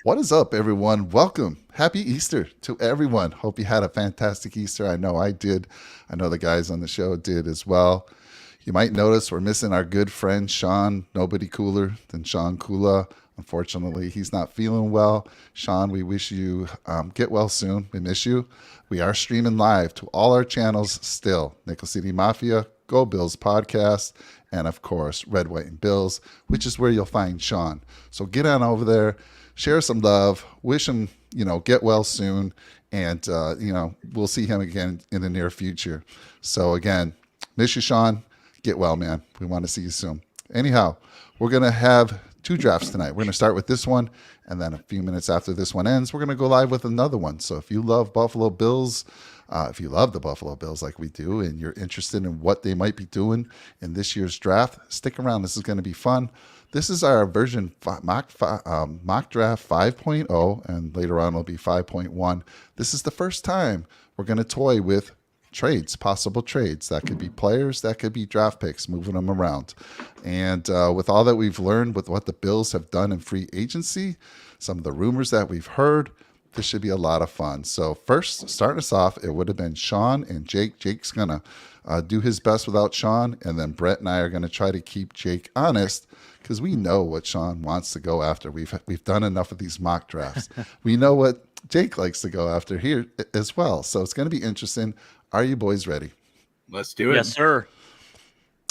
What is up, everyone? Welcome. Happy Easter to everyone. Hope you had a fantastic Easter. I know I did. I know the guys on the show did as well. You might notice we're missing our good friend Sean. Nobody cooler than Sean Kula. Unfortunately, he's not feeling well. Sean, we wish you get well soon. We miss you. We are streaming live to all our channels still. Nickel City Mafia, Go Bills Podcast, and of course, Red, White, and Bills, which is where you'll find Sean. So get on over there. Share some love. Wish him, get well soon. And, we'll see him again in the near future. So, again, miss you, Sean. Get well, man. We want to see you soon. Anyhow, we're going to have two drafts tonight. We're going to start with this one. And then a few minutes after this one ends, we're going to go live with another one. So if you love Buffalo Bills, if you love the Buffalo Bills like we do, and you're interested in what they might be doing in this year's draft, stick around. This is going to be fun. This is our version mock draft 5.0, and later on it'll be 5.1. This is the first time we're going to toy with trades, possible trades. That could be players, that could be draft picks, moving them around. And with all that we've learned with what the Bills have done in free agency, some of the rumors that we've heard, this should be a lot of fun. So first, starting us off, it would have been Sean and Jake. Jake's going to do his best without Sean, and then Brett and I are going to try to keep Jake honest, because we know what Sean wants to go after. We've done enough of these mock drafts. We know what Jake likes to go after here as well. So it's going to be interesting. Are you boys ready? Let's do it. Yes, sir.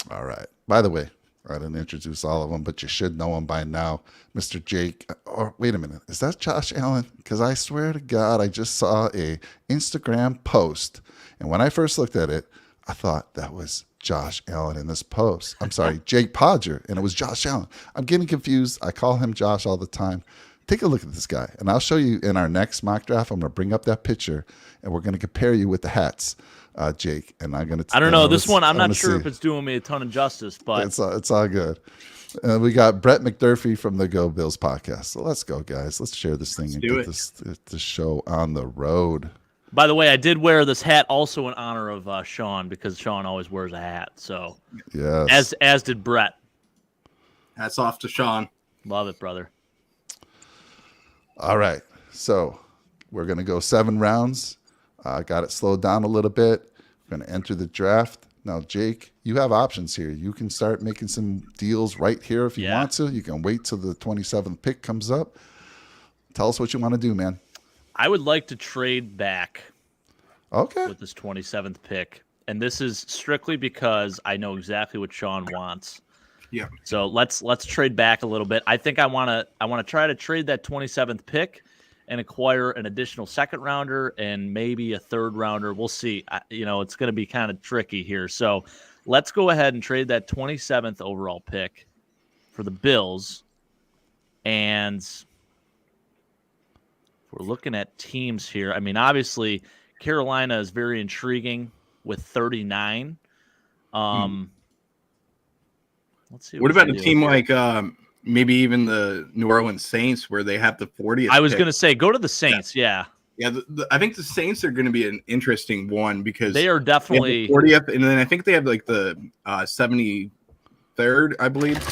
All right. By the way, I didn't introduce all of them, but you should know them by now. Mr. Jake, or wait a minute, is that Josh Allen? Because I swear to God, I just saw a Instagram post, and when I first looked at it, I thought that was Josh Allen in this post. I'm sorry, Jake Podger, and it was Josh Allen. I'm getting confused. I call him Josh all the time. Take a look at this guy, and I'll show you in our next mock draft. I'm going to bring up that picture, and we're going to compare you with the hats, Jake. And I'm going to. I don't know this one. I'm not sure if it's doing me a ton of justice, but it's all good. We got Brett McDurphy from the Go Bills podcast. So let's go, guys. Let's share this thing and get this show on the road. By the way, I did wear this hat also in honor of Sean, because Sean always wears a hat. So yes, as did Brett. Hats off to Sean. Love it, brother. All right, so we're going to go 7 rounds. Got it slowed down a little bit. We're going to enter the draft. Now, Jake, you have options here. You can start making some deals right here if you want to. You can wait till the 27th pick comes up. Tell us what you want to do, man. I would like to trade back with this 27th pick. And this is strictly because I know exactly what Sean wants. Yeah. So let's trade back a little bit. I think I want to try to trade that 27th pick and acquire an additional second rounder and maybe a third rounder. We'll see. It's going to be kind of tricky here. So let's go ahead and trade that 27th overall pick for the Bills. And we're looking at teams here. I mean, obviously, Carolina is very intriguing with 39. Let's see. What about a team like maybe even the New Orleans Saints, where they have the 40th? I was going to say, go to the Saints. Yeah. I think the Saints are going to be an interesting one because they are definitely the 40th, and then I think they have like the 73rd, I believe.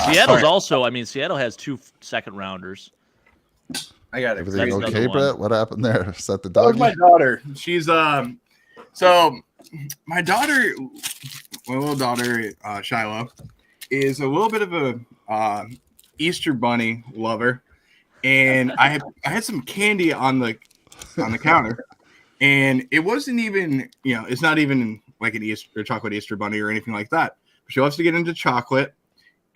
Seattle's also. I mean, Seattle has 2 second rounders. I got it. Everything okay, Brett? What happened there? Is that the That was doggy? my daughter. She's so my daughter, my little daughter, Shiloh, is a little bit of a Easter bunny lover, and I had some candy on the counter, and it wasn't even it's not even like an Easter or chocolate Easter bunny or anything like that. She loves to get into chocolate,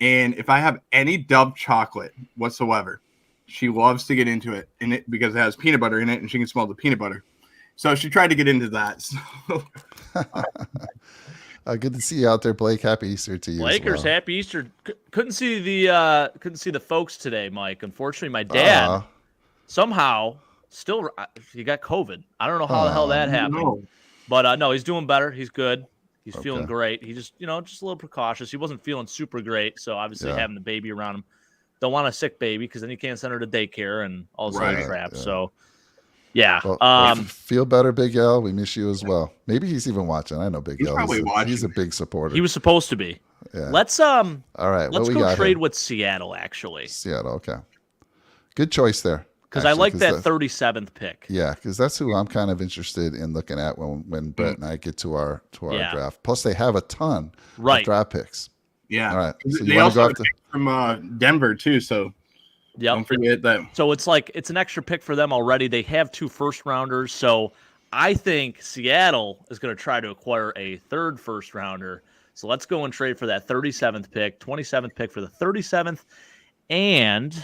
and if I have any Dove chocolate whatsoever, she loves to get into it, because it has peanut butter in it, and she can smell the peanut butter. So she tried to get into that. So. Good to see you out there, Blake. Happy Easter to you. Lakers, happy Easter. Couldn't see the folks today, Mike. Unfortunately, my dad somehow still he got COVID. I don't know how the hell that happened, no. But no, he's doing better. He's good. He's feeling great. He just just a little precautious. He wasn't feeling super great, so obviously having the baby around him. Don't want a sick baby because then you can't send her to daycare and all this other crap. Yeah. So. Yeah. Well, feel better, Big L. We miss you as well. Maybe he's even watching. I know Big L. Probably watching. He's a big supporter. He was supposed to be. Yeah. Let's all right. Let's go trade with Seattle. Actually. Seattle. Okay. Good choice there. Because I like that the- 37th pick. Yeah, because that's who I'm kind of interested in looking at when Brett and I get to our Yeah. draft. Plus, they have a ton Right. of draft picks. Yeah. All right. So They you want also to go have after? picks from Denver too, so Yep. don't forget that. So it's like it's an extra pick for them already. They have 2 first rounders. So I think Seattle is going to try to acquire a 3rd first rounder. So let's go and trade for that 37th pick, 27th pick for the 37th, and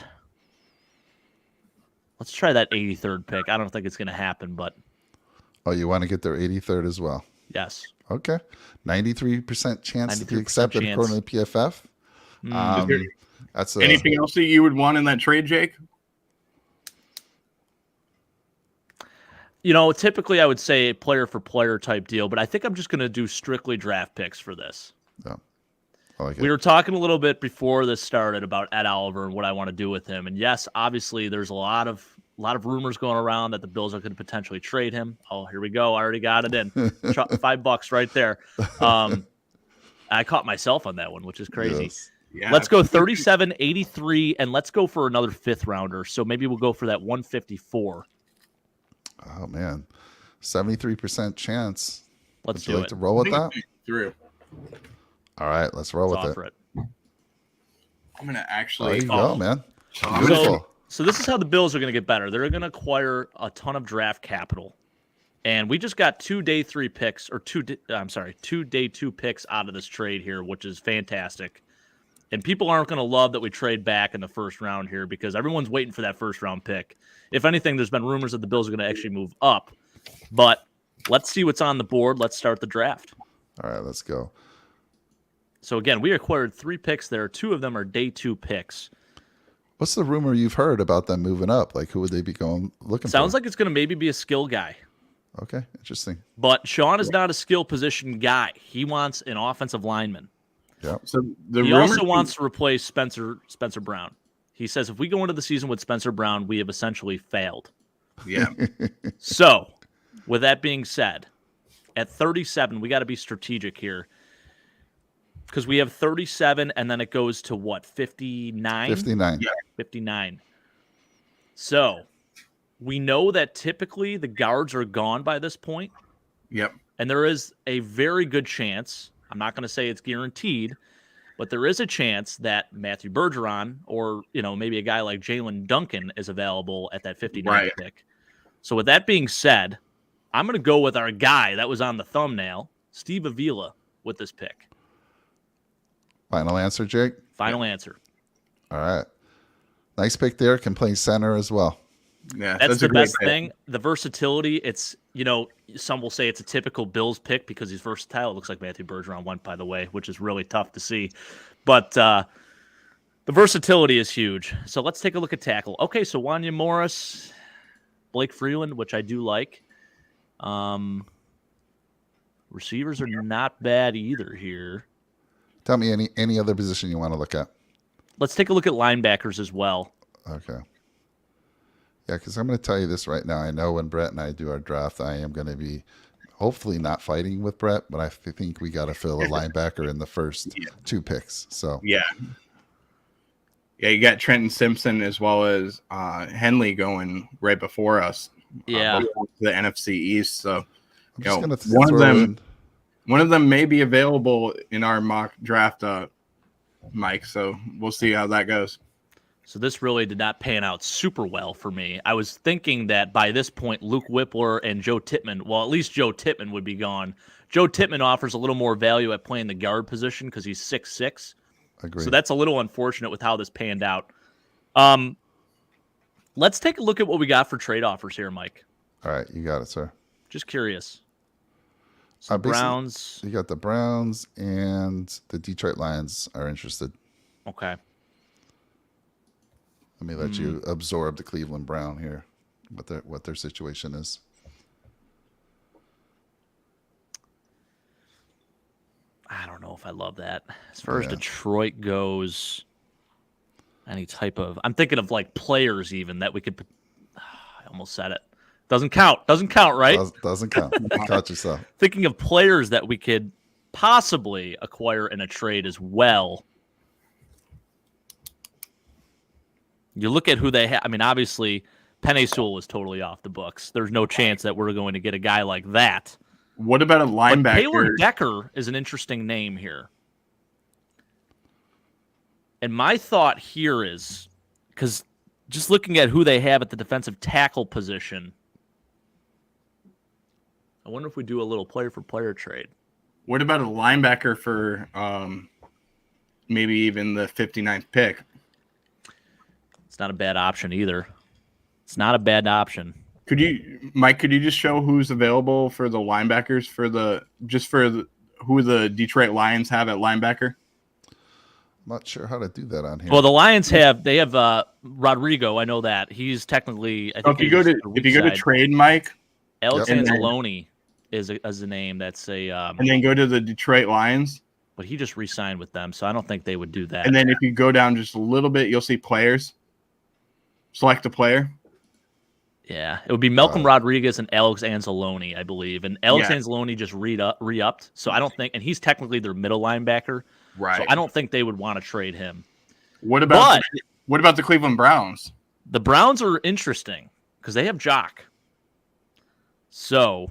let's try that 83rd pick. I don't think it's going to happen, but Oh, you want to get their 83rd as well? yes. Okay. 93% chance to be 93% accepted chance. according to PFF. Is there That's anything else that you would want in that trade, Jake? You know, typically I would say player for player type deal, but I think I'm just going to do strictly draft picks for this. I like it. We were talking a little bit before this started about Ed Oliver and what I want to do with him. And yes, obviously there's a lot of rumors going around that the Bills are going to potentially trade him. Oh, here we go. I already got it in. $5 right there. I caught myself on that one, which is crazy. Yes. Yeah. Let's go 37, 83, and let's go for another 5th rounder. So maybe we'll go for that 154. Oh man, 73% chance. Let's Would you do like it. to roll with that? Through. All right, let's roll Let's with offer it. it. I'm gonna There actually. you go, man. I'm gonna- Beautiful. So this is how the Bills are going to get better. They're going to acquire a ton of draft capital. And we just got 2 day 3 picks, or 2 day 2 picks out of this trade here, which is fantastic. And people aren't going to love that we trade back in the first round here because everyone's waiting for that first round pick. If anything, there's been rumors that the Bills are going to actually move up. But let's see what's on the board. Let's start the draft. All right, let's go. So again, we acquired 3 picks there. 2 of them are day 2 picks. What's the rumor you've heard about them moving up? Like, who would they be looking Sounds for? like it's going to maybe be a skill guy. Okay, interesting. But Sean is not a skill position guy. He wants an offensive lineman. So the He rumors also wants to replace Spencer Brown. He says if we go into the season with Spencer Brown, we have essentially failed. Yeah. So, with that being said, at 37, we got to be strategic here. Because we have 37, and then it goes to what, 59? 59. Yeah. 59. So, we know that typically the guards are gone by this point, Yep. and there is a very good chance, I'm not going to say it's guaranteed, but there is a chance that Matthew Bergeron or, maybe a guy like Jalen Duncan is available at that 59 Right. pick. So with that being said, I'm going to go with our guy that was on the thumbnail, Steve Avila, with this pick. Final answer, Jake? Final answer. All right. Nice pick there. Can play center as well. Yeah. That's a the great best pick. thing. The versatility, it's, some will say it's a typical Bills pick because he's versatile. It looks like Matthew Bergeron went, by the way, which is really tough to see. But the versatility is huge. So let's take a look at tackle. Okay, so Wanya Morris, Blake Freeland, which I do like. Receivers are not bad either here. Tell me any other position you want to look at. Let's take a look at linebackers as well. Okay. Yeah, because I'm going to tell you this right now. I know when Brett and I do our draft, I am going to be hopefully not fighting with Brett, but I think we got to fill a linebacker in the first 2 picks. So Yeah. Yeah, you got Trenton Simpson as well as Henley going right before us. Yeah. Before the NFC East. So I'm just going to one of throw them- in. one of them may be available in our mock draft, Mike. So we'll see how that goes. So this really did not pan out super well for me. I was thinking that by this point, Luke Whippler and Joe Tippmann, well, at least Joe Tippmann would be gone. Joe Tippmann offers a little more value at playing the guard position because he's 6'6". Agreed. So that's a little unfortunate with how this panned out. Let's take a look at what we got for trade offers here, Mike. All right, you got it, sir. Just curious. So Basically- Browns. You got the Browns and the Detroit Lions are interested. Okay. Let me let you absorb the Cleveland Brown here, what their situation is. I don't know if I love that. As far as Yeah. Detroit goes, any type of, I'm thinking of like players even that we could, I almost said it. Doesn't count, right? Doesn't count. Caught yourself. Thinking of players that we could possibly acquire in a trade as well. You look at who they have. I mean, obviously, Penei Sewell is totally off the books. There's no chance that we're going to get a guy like that. What about a But linebacker? Taylor Decker is an interesting name here. And my thought here is, because just looking at who they have at the defensive tackle position, I wonder if we do a little player-for-player trade. What about a linebacker for maybe even the 59th pick? It's not a bad option either. It's not a bad option. Could you, Mike? Could you just show who's available for the linebackers for who the Detroit Lions have at linebacker? I'm not sure how to do that on here. Well, the Lions have Rodrigo. I know that he's technically. I So think if you go to trade, Mike, Alex Yep. Anzalone is a name that's a. and then go to the Detroit Lions, But he just re-signed with them, so I don't think they would do that. and then if you go down just a little bit, you'll see players. Select a player. Yeah, it would be Malcolm Rodriguez and Alex Anzalone, I believe. And Alex Anzalone just re-upped, so I don't think, and he's technically their middle linebacker, Right. so I don't think they would want to trade him. What about the Cleveland Browns? The Browns are interesting because they have Jock. So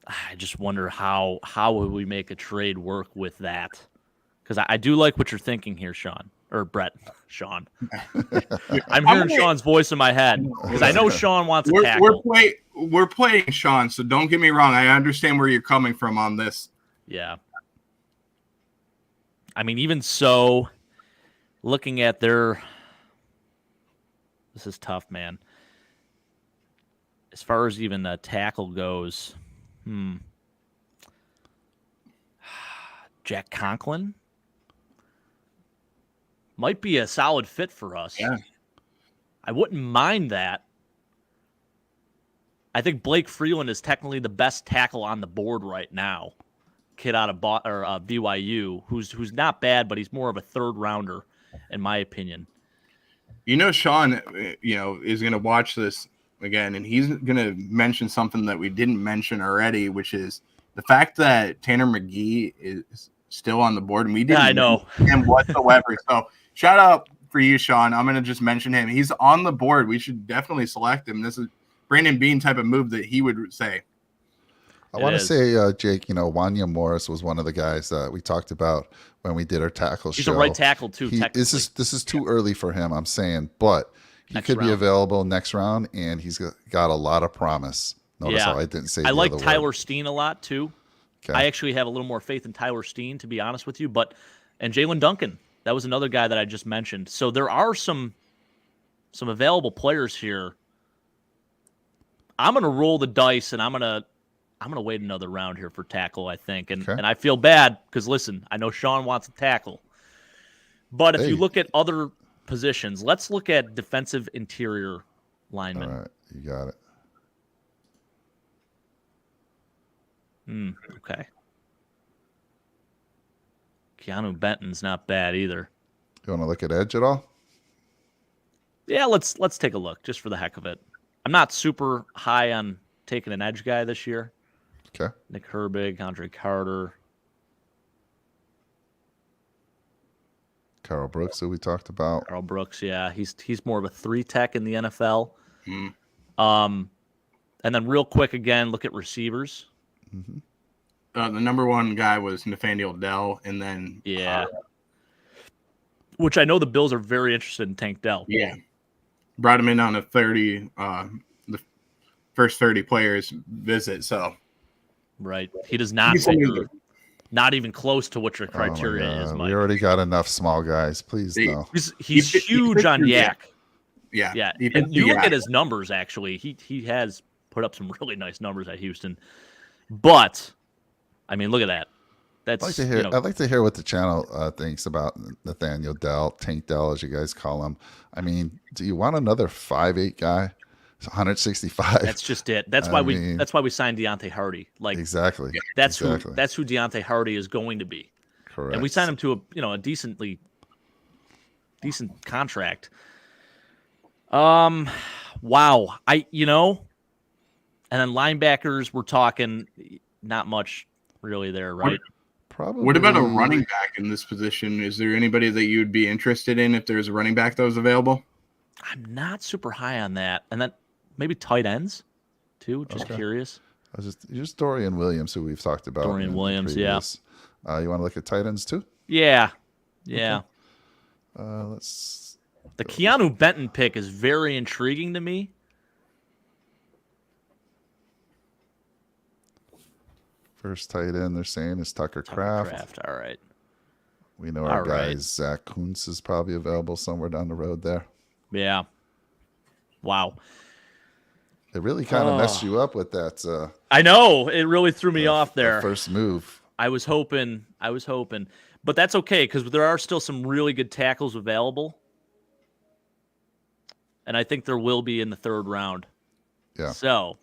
I just wonder how would we make a trade work with that? Because I do like what you're thinking here, Sean. Or Brett, Sean. I'm hearing Sean's voice in my head because I know Sean wants a tackle. We're playing Sean, so don't get me wrong. I understand where you're coming from on this. Yeah. I mean, even so, looking at this is tough, man. As far as even the tackle goes, Jack Conklin might be a solid fit for us. Yeah. I wouldn't mind that. I think Blake Freeland is technically the best tackle on the board right now. Kid out of BYU, who's not bad, but he's more of a third rounder, in my opinion. You know, Sean, is going to watch this again, and he's going to mention something that we didn't mention already, which is the fact that Tanner McGee is still on the board, and we didn't. I know him whatsoever. So shout out for you, Sean. I'm going to just mention him. He's on the board. We should definitely select him. This is Brandon Beane type of move that he would say. I want to say, Jake, Wanya Morris was one of the guys that we talked about when we did our tackle show. He's a right tackle too. This is too early for him, I'm saying, but he could be available next round, and he's got a lot of promise. Notice how I didn't say. I like Tyler Steen a lot too. Okay. I actually have a little more faith in Tyler Steen, to be honest with you. And Jalen Duncan, that was another guy that I just mentioned. So there are some available players here. I'm gonna roll the dice, and I'm gonna wait another round here for tackle, I think. And I feel bad because, listen, I know Sean wants a tackle. But if you look at other positions, let's look at defensive interior linemen. All right, you got it. Okay. Keanu Benton's not bad either. You want to look at edge at all? Yeah, let's take a look just for the heck of it. I'm not super high on taking an edge guy this year. Okay. Nick Herbig, Andre Carter. Carl Brooks, who we talked about. Carl Brooks, yeah. He's more of a 3-tech in the NFL. And then real quick again, look at receivers. The number one guy was Nathaniel Dell, and then which I know the Bills are very interested in Tank Dell. Yeah. Brought him in on a 30 the first 30 players visit, so right. He does not figure, not even close to what your criteria is, Mike. We already got enough small guys. Please no. He's huge on Yak. Yeah. And you look at his numbers, actually. He has put up some really nice numbers at Houston. But I mean, look at that. That's I'd like to hear what the channel thinks about Nathaniel Dell, Tank Dell, as you guys call him. I mean, do you want another 5'8" guy? 165. That's just it. That's why we signed Deontay Hardy. Like exactly. That's who Deontay Hardy is going to be. Correct. And we signed him to a decent contract. Wow. And then linebackers, we're talking not much really there, right? Probably. What about a running back in this position? Is there anybody that you would be interested in if there's a running back that was available? I'm not super high on that. And then maybe tight ends too. Just Okay. curious. I was just Dorian Williams, who we've talked about. Dorian Williams, You want to look at tight ends too? Yeah. Yeah. Let's. The Keanu Benton pick is very intriguing to me. First tight end they're saying is Tucker Kraft. All right. We know our All guy right. Zach Kuntz is probably available somewhere down the road there. Yeah. Wow. It really kind of messed you up with that. I know. It really threw me off there. First move. I was hoping. But that's okay because there are still some really good tackles available. And I think there will be in the third round. Yeah. So,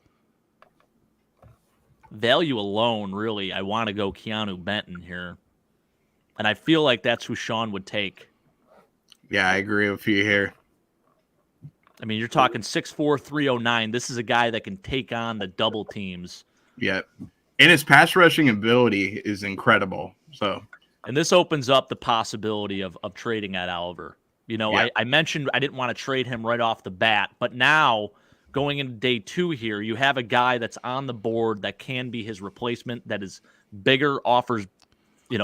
value alone, really, I want to go Keanu Benton here. And I feel like that's who Sean would take. Yeah, I agree with you here. I mean, you're talking 6'4", 309. This is a guy that can take on the double teams. Yeah. And his pass rushing ability is incredible. So, and this opens up the possibility of trading Ed Oliver. You know, yeah. I mentioned I didn't want to trade him right off the bat, but now going into day 2 here, you have a guy that's on the board that can be his replacement, that is bigger, offers,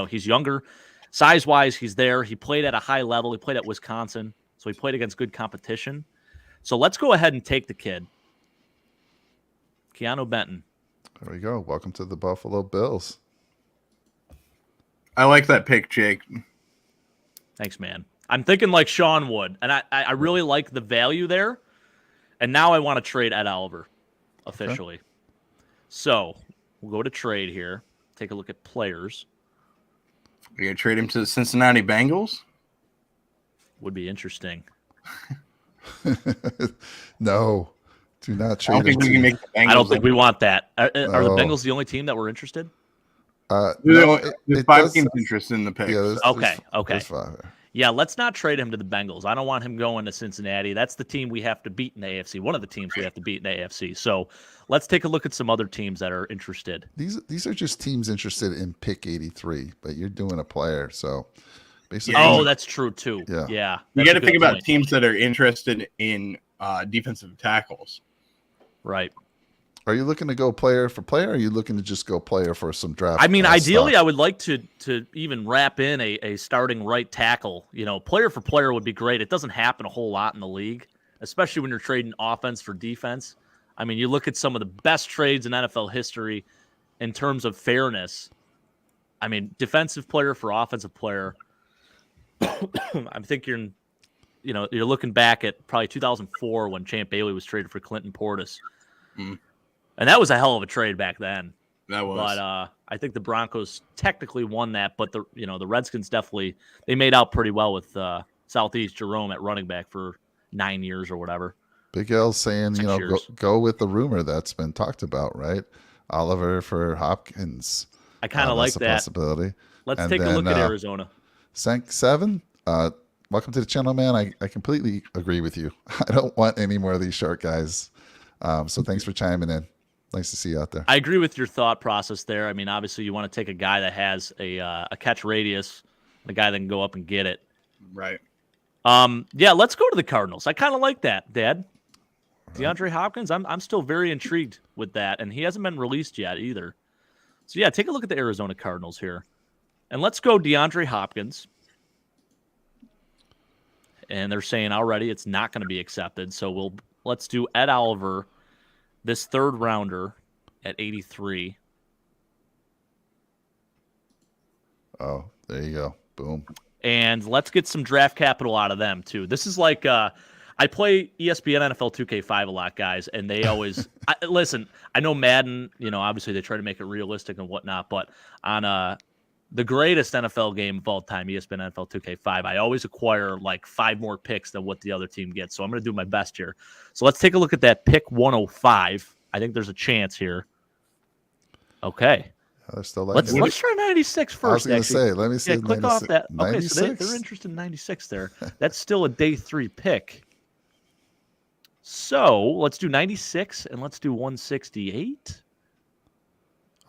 he's younger. Size-wise, he's there. He played at a high level. He played at Wisconsin, so he played against good competition. So let's go ahead and take the kid. Keanu Benton. There we go. Welcome to the Buffalo Bills. I like that pick, Jake. Thanks, man. I'm thinking like Sean would, and I really like the value there. And now I want to trade Ed Oliver officially. Okay. So we'll go to trade here. Take a look at players. Are you going to trade him to the Cincinnati Bengals? Would be interesting. No, do not trade. I don't think we can make the Bengals. I don't think we want that. Are the Bengals the only team that we're interested? There's 5 teams interested in the pick. Yeah, okay. There's 5. Yeah, let's not trade him to the Bengals. I don't want him going to Cincinnati. That's the team we have to beat in the AFC. One of the teams we have to beat in the AFC. So let's take a look at some other teams that are interested. These are just teams interested in pick 83, but you're doing a player, so basically. Oh, that's true too. Yeah. You got to think about teams that are interested in defensive tackles. Right. Are you looking to go player for player, or are you looking to just go player for some draft? I mean, ideally, stock? I would like to even wrap in a starting right tackle. Player for player would be great. It doesn't happen a whole lot in the league, especially when you're trading offense for defense. I mean, you look at some of the best trades in NFL history in terms of fairness. I mean, defensive player for offensive player. I think you're looking back at probably 2004 when Champ Bailey was traded for Clinton Portis. Mm. And that was a hell of a trade back then. That was. But I think the Broncos technically won that, but the Redskins definitely they made out pretty well with Southeast Jerome at running back for 9 years or whatever. Big L saying, go with the rumor that's been talked about, right? Oliver for Hopkins. I kind of like that possibility. Let's take a look at Arizona. Sank 7. Welcome to the channel, man. I completely agree with you. I don't want any more of these short guys. So thanks for chiming in. Nice to see you out there. I agree with your thought process there. I mean, obviously, you want to take a guy that has a catch radius, a guy that can go up and get it. Right. Yeah, let's go to the Cardinals. I kind of like that, Dad. DeAndre Hopkins, I'm still very intrigued with that, and he hasn't been released yet either. So, yeah, take a look at the Arizona Cardinals here. And let's go DeAndre Hopkins. And they're saying already it's not going to be accepted, so let's do Ed Oliver, this third rounder at 83. Oh, there you go. Boom. And let's get some draft capital out of them, too. This is like I play ESPN NFL 2K5 a lot, guys, and they always listen, I know Madden, obviously they try to make it realistic and whatnot, but on the greatest NFL game of all time, ESPN NFL 2K5, I always acquire like 5 more picks than what the other team gets. So I'm going to do my best here. So let's take a look at that pick 105. I think there's a chance here. Okay. They're still let's try 96 first. I was going to say, let me see. Yeah, click off that. Okay, 96? so they're interested in 96 there. That's still a day 3 pick. So let's do 96 and let's do 168.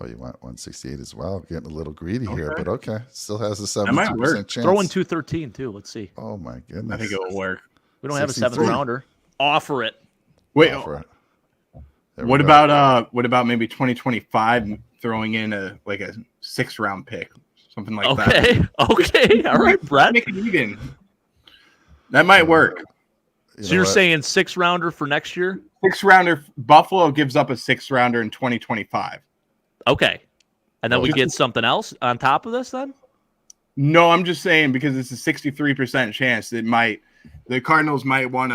Oh, you want 168 as well? Getting a little greedy here, Okay. but okay. Still has a That might 72% work. chance. Throw in 213 too. Let's see. Oh my goodness. I think it will work. We don't have a seventh 63. rounder. Offer it. Wait, Offer it. There we what go. about maybe 2025 throwing in a 6th round pick, something like that? Okay. Okay. All right, Brett. Make it even. That might work. You So know you're what? saying 6th rounder for next year? 6th rounder. Buffalo gives up a 6th rounder in 2025. Okay. And then Well, we get something else on top of this then? No, I'm just saying because it's a 63% chance the Cardinals might want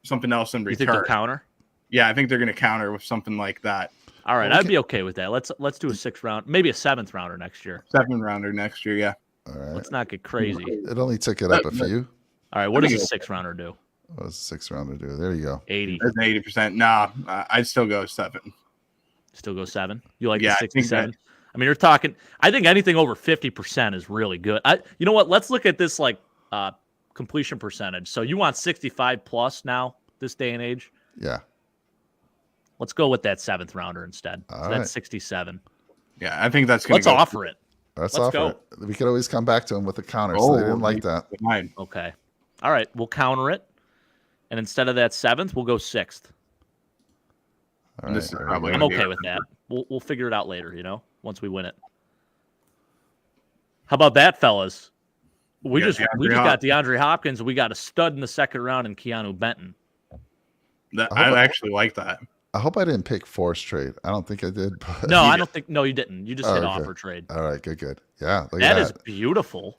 something else in You think they'll return. counter? Yeah, I think they're going to counter with something like that. All right, Well, I'd be okay with that. Let's do a 6th round, maybe a 7th rounder next year. 7th rounder next year. Yeah. All right. Let's not get crazy. It only took it up a few. All right, what does a 6th rounder do? What does a 6th rounder do? There you go. 80. That's an 80%. Nah, I'd still go 7. Still go 7. You like Yeah, the I think 67? I mean, you're talking. I think anything over 50% is really good. You know what? Let's look at this completion percentage. So you want 65 plus now this day and age? Yeah. Let's go with that 7th rounder instead. All So right. that's 67. Yeah, I think that's going Let's offer it. Let's Let's offer go. it. We could always come back to him with a counter. So they didn't like that. Fine. Okay. All right, we'll counter it, and instead of that 7th, we'll go 6th. All right. This is there we probably go. I'm gonna be okay our with that. We'll figure it out later. Once we win it. How about that, fellas? We Yeah, just DeAndre got DeAndre Hopkins. We got a stud in the 2nd round in Keanu Benton. I actually like that. I hope I didn't pick force trade. I don't think I did. But No, I don't think. No, you didn't. You just Oh, hit okay. offer trade. All right. Good. Yeah. Look That at is beautiful.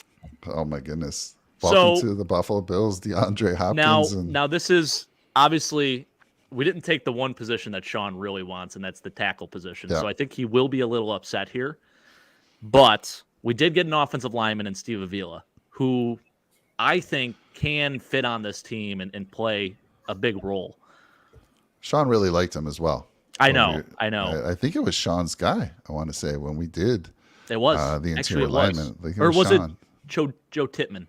Oh my goodness. Welcome to the Buffalo Bills, DeAndre Hopkins. Now this is obviously we didn't take the one position that Sean really wants, and that's the tackle position. Yeah. So I think he will be a little upset here. But we did get an offensive lineman in Steve Avila, who I think can fit on this team and play a big role. Sean really liked him as well. I When know. we- I know. I think it was Sean's guy, I want to say, when we did It was the actually interior it was. lineman. I think Or was it Sean. Joe Tittman?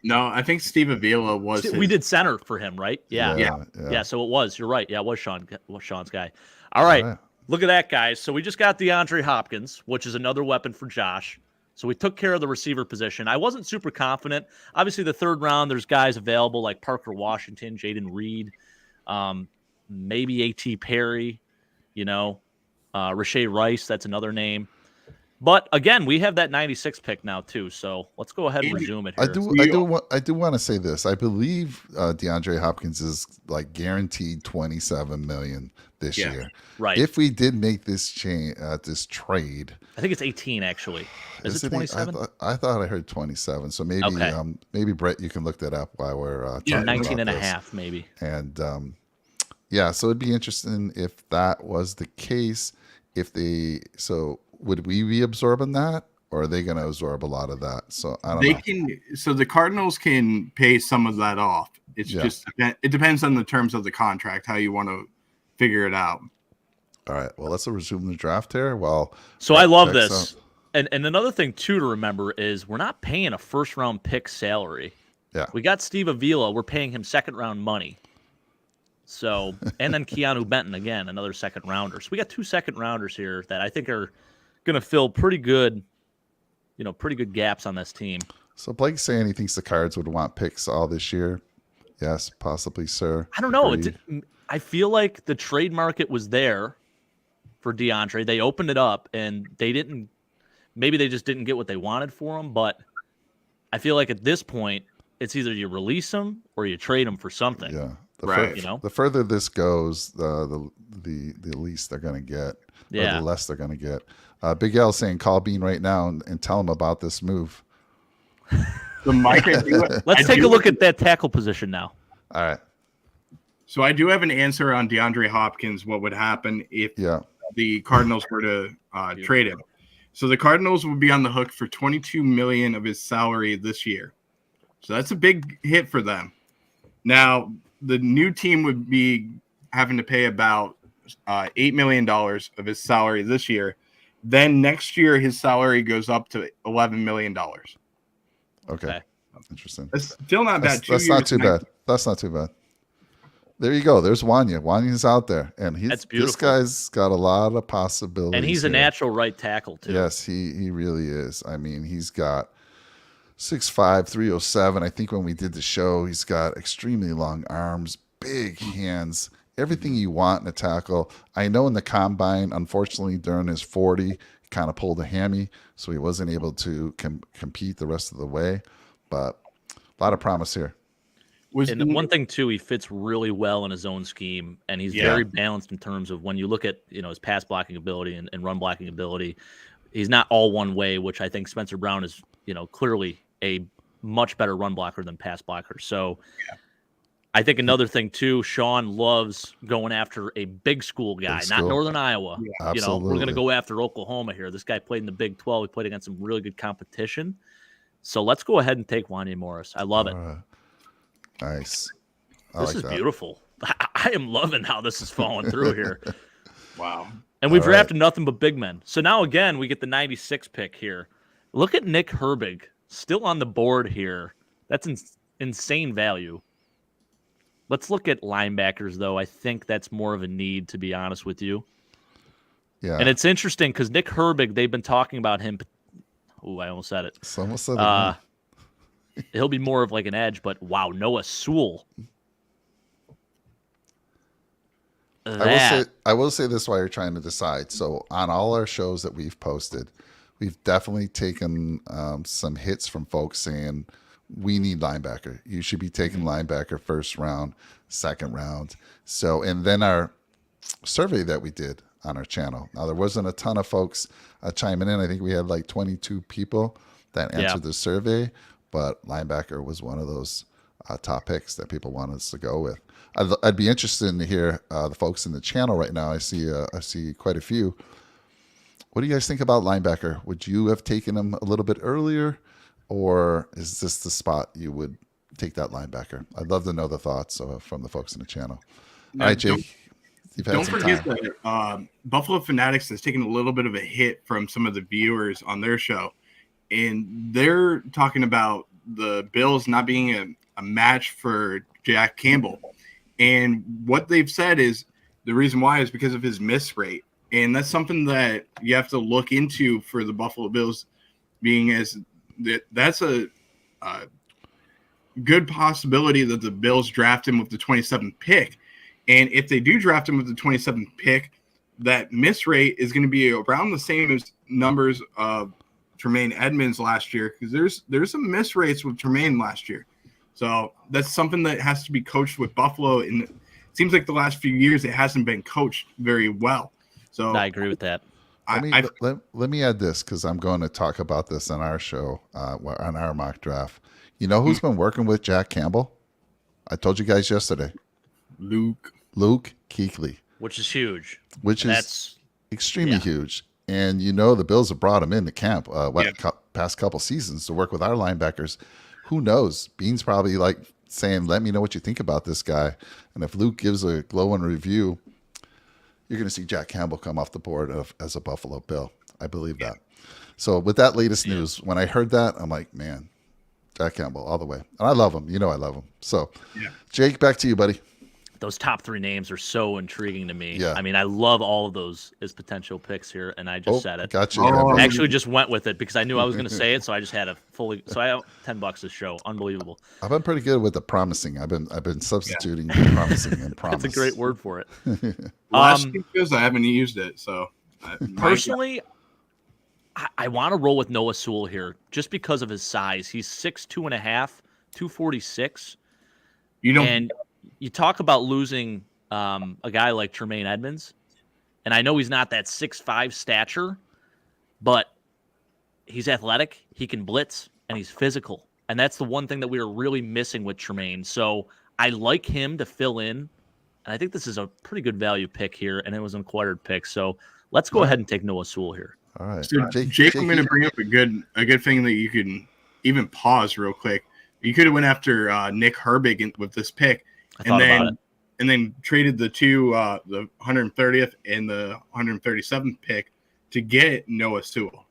No, I think Steve Avila was. We did center for him, right? Yeah. Yeah. So it was. You're right. Yeah, it was Sean's guy. All right. All right. Look at that, guys. So we just got DeAndre Hopkins, which is another weapon for Josh. So we took care of the receiver position. I wasn't super confident. Obviously, the 3rd round, there's guys available like Parker Washington, Jaden Reed, maybe A.T. Perry, Rashae Rice. That's another name. But again, we have that 96 pick now too. So let's go ahead and resume it here. I do want to say this. I believe DeAndre Hopkins is like guaranteed 27 million this year. Right. If we did make this this trade, I think it's 18 actually. Is it 27? I thought I heard 27. So maybe Okay. maybe Brett, you can look that up while we're talking 19 about and a this. half maybe. And yeah, so it'd be interesting if that was the case. Would we be absorbing that, or are they going to absorb a lot of that? So I don't know. So the Cardinals can pay some of that off. It's Yeah. just it depends on the terms of the contract, how you want to figure it out. All right. Well, let's resume the draft here. Well, So I love checks this. out. And another thing too to remember is we're not paying a 1st round pick salary. Yeah. We got Steve Avila. We're paying him 2nd round money. So and then Keanu Benton again, another 2nd rounder. So we got 2 2nd rounders here that I think are going to fill pretty good gaps on this team. So Blake's saying he thinks the Cards would want picks all this year. Yes, possibly, sir. I don't know. Agreed. I feel like the trade market was there for DeAndre. They opened it up and maybe they just didn't get what they wanted for him. But I feel like at this point, it's either you release him or you trade him for something. Yeah. Right. The further this goes, the least they're going to get. Yeah. Or the less they're going to get. Big L saying call Bean right now and tell him about this move. So Mike, Let's take a look at that tackle position now. All right. So I do have an answer on DeAndre Hopkins. What would happen if Yeah. the Cardinals were to trade him? So the Cardinals would be on the hook for $22 million of his salary this year. So that's a big hit for them. Now the new team would be having to pay about $8 million of his salary this year. Then next year his salary goes up to $11 million. Okay. Okay. Interesting. That's still not bad. That's not too bad. That's not too bad. There you go. There's Wanya. Wanya's out there, and That's this beautiful. guy's got a lot of possibilities. And he's a here. natural right tackle too. Yes, he really is. I mean, he's got 6'5", 307. I think when we did the show, he's got extremely long arms, big hands, everything you want in a tackle. I know in the combine, unfortunately, during his 40, kind of pulled a hammy, so he wasn't able to compete the rest of the way. But a lot of promise here. And one thing too, he fits really well in his own scheme, and he's very balanced in terms of when you look at his pass blocking ability and run blocking ability. He's not all one way, which I think Spencer Brown is clearly a much better run blocker than pass blocker. So I think another thing too, Sean loves going after a big school guy, not Northern Iowa. Absolutely. We're going to go after Oklahoma here. This guy played in the Big 12. He played against some really good competition. So let's go ahead and take Wanya Morris. I love it. Nice. This is beautiful. I am loving how this is falling through here. Wow. And we've drafted nothing but big men. So now again, we get the 96 pick here. Look at Nick Herbig still on the board here. That's insane value. Let's look at linebackers, though. I think that's more of a need, to be honest with you. Yeah. And it's interesting because Nick Herbig, they've been talking about him. Oh, I almost said it. Almost said it. He'll be more of like an edge, but wow, Noah Sewell. I will say this while you're trying to decide. So on all our shows that we've posted, we've definitely taken some hits from folks saying we need linebacker. You should be taking linebacker first round, second round. So, and then our survey that we did on our channel. Now there wasn't a ton of folks chiming in. I think we had like 22 people that answered the survey, but linebacker was one of those top picks that people wanted us to go with. I'd be interested to hear the folks in the channel right now. I see quite a few. What do you guys think about linebacker? Would you have taken him a little bit earlier, or is this the spot you would take that linebacker? I'd love to know the thoughts from the folks in the channel. Now, all right, Jake, you've had some time. Don't forget that Buffalo Fanatics has taken a little bit of a hit from some of the viewers on their show, and they're talking about the Bills not being a match for Jack Campbell. And what they've said is the reason why is because of his miss rate. And that's something that you have to look into for the Buffalo Bills, being as that's a good possibility that the Bills draft him with the 27th pick. And if they do draft him with the 27th pick, that miss rate is going to be around the same as numbers of Tremaine Edmonds last year, because there's some miss rates with Tremaine last year. So that's something that has to be coached with Buffalo. And it seems like the last few years it hasn't been coached very well. So I agree with that. Let me add this, because I'm going to talk about this on our show, on our mock draft. You know who's been working with Jack Campbell? I told you guys yesterday. Luke Kuechly. Which is huge. That's extremely huge. And the Bills have brought him into camp past couple seasons to work with our linebackers. Who knows? Bean's probably like saying, let me know what you think about this guy. And if Luke gives a glowing review, you're going to see Jack Campbell come off the board as a Buffalo Bill. I believe that. So with that latest news, when I heard that, I'm like, man, Jack Campbell all the way. And I love him. I love him. So, Jake, back to you, buddy. Those top three names are so intriguing to me. Yeah. I mean, I love all of those as potential picks here, and I just said it. Gotcha. I actually just went with it because I knew I was going to say it, so I just had so I have $10 this show. Unbelievable. I've been pretty good with the promising. I've been substituting the promising and promise. That's a great word for it. Last few years I haven't used it, so personally, I want to roll with Noah Sewell here just because of his size. He's 6'2.5", 246. And you talk about losing a guy like Tremaine Edmonds, and I know he's not that 6'5" stature, but he's athletic, he can blitz, and he's physical. And that's the one thing that we were really missing with Tremaine. So I like him to fill in, and I think this is a pretty good value pick here, and it was an acquired pick. So let's go ahead and take Noah Sewell here. All right. So Jake, I'm going to bring up a good thing that you can even pause real quick. You could have went after Nick Herbig with this pick. And then traded the 130th and the 137th pick to get Noah Sewell.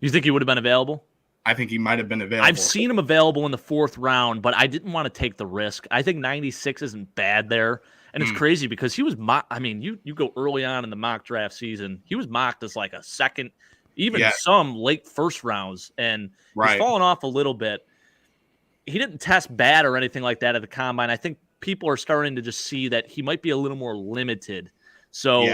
You think he would have been available? I think he might have been available. I've seen him available in the 4th round, but I didn't want to take the risk. I think 96 isn't bad there. And it's crazy because he was you go early on in the mock draft season, he was mocked as like a second, even some late first rounds, and he's fallen off a little bit. He didn't test bad or anything like that at the combine. I think people are starting to just see that he might be a little more limited. So,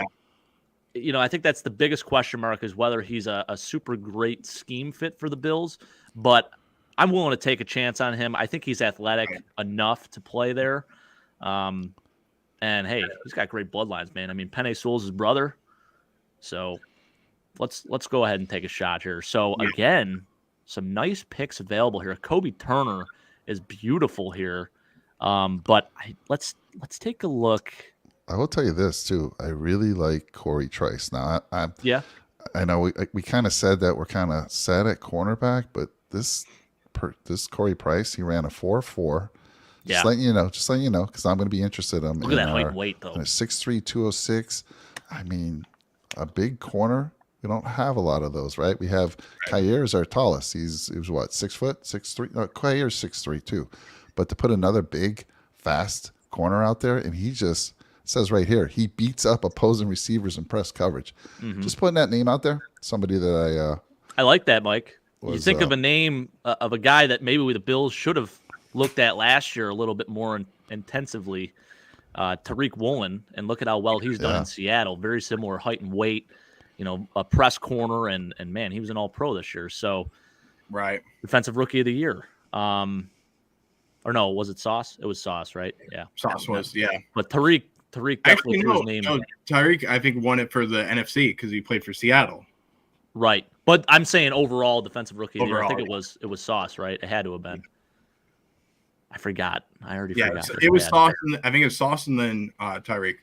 I think that's the biggest question mark is whether he's a super great scheme fit for the Bills. But I'm willing to take a chance on him. I think he's athletic enough to play there. And hey, he's got great bloodlines, man. I mean, Penei Sewell's his brother. So let's go ahead and take a shot here. So again, some nice picks available here. Kobe Turner is beautiful here. But let's take a look. I will tell you this too. I really like Corey Trice. Now, I know we kind of said that we're kind of set at cornerback, but this Corey Price, he ran a 4.4. Just letting you know, because I'm going to be interested in him. Look at that height and weight, though. 6'3", 206. I mean, a big corner. We don't have a lot of those, right? We have Kyer is our tallest. He was what, 6 foot, 6'3"? No, Kyer's 6'3" too. But to put another big, fast corner out there, and he just says right here, he beats up opposing receivers in press coverage. Just putting that name out there. Somebody that I like that, Mike. You think of a name of a guy that maybe the Bills should have looked at last year a little bit more intensively, Tariq Woolen, and look at how well he's done in Seattle. Very similar height and weight, a press corner, and man, he was an All-Pro this year. So, Defensive Rookie of the Year. Or no, was it Sauce? It was Sauce, right? Yeah, Sauce was, But Tariq definitely threw his name. No, Tariq, I think, won it for the NFC because he played for Seattle. Right, but I'm saying overall Defensive Rookie of the Year. I think it was Sauce, right? It had to have been. I forgot. I already forgot. It was Sauce. I think it was Sauce and then Tyreek.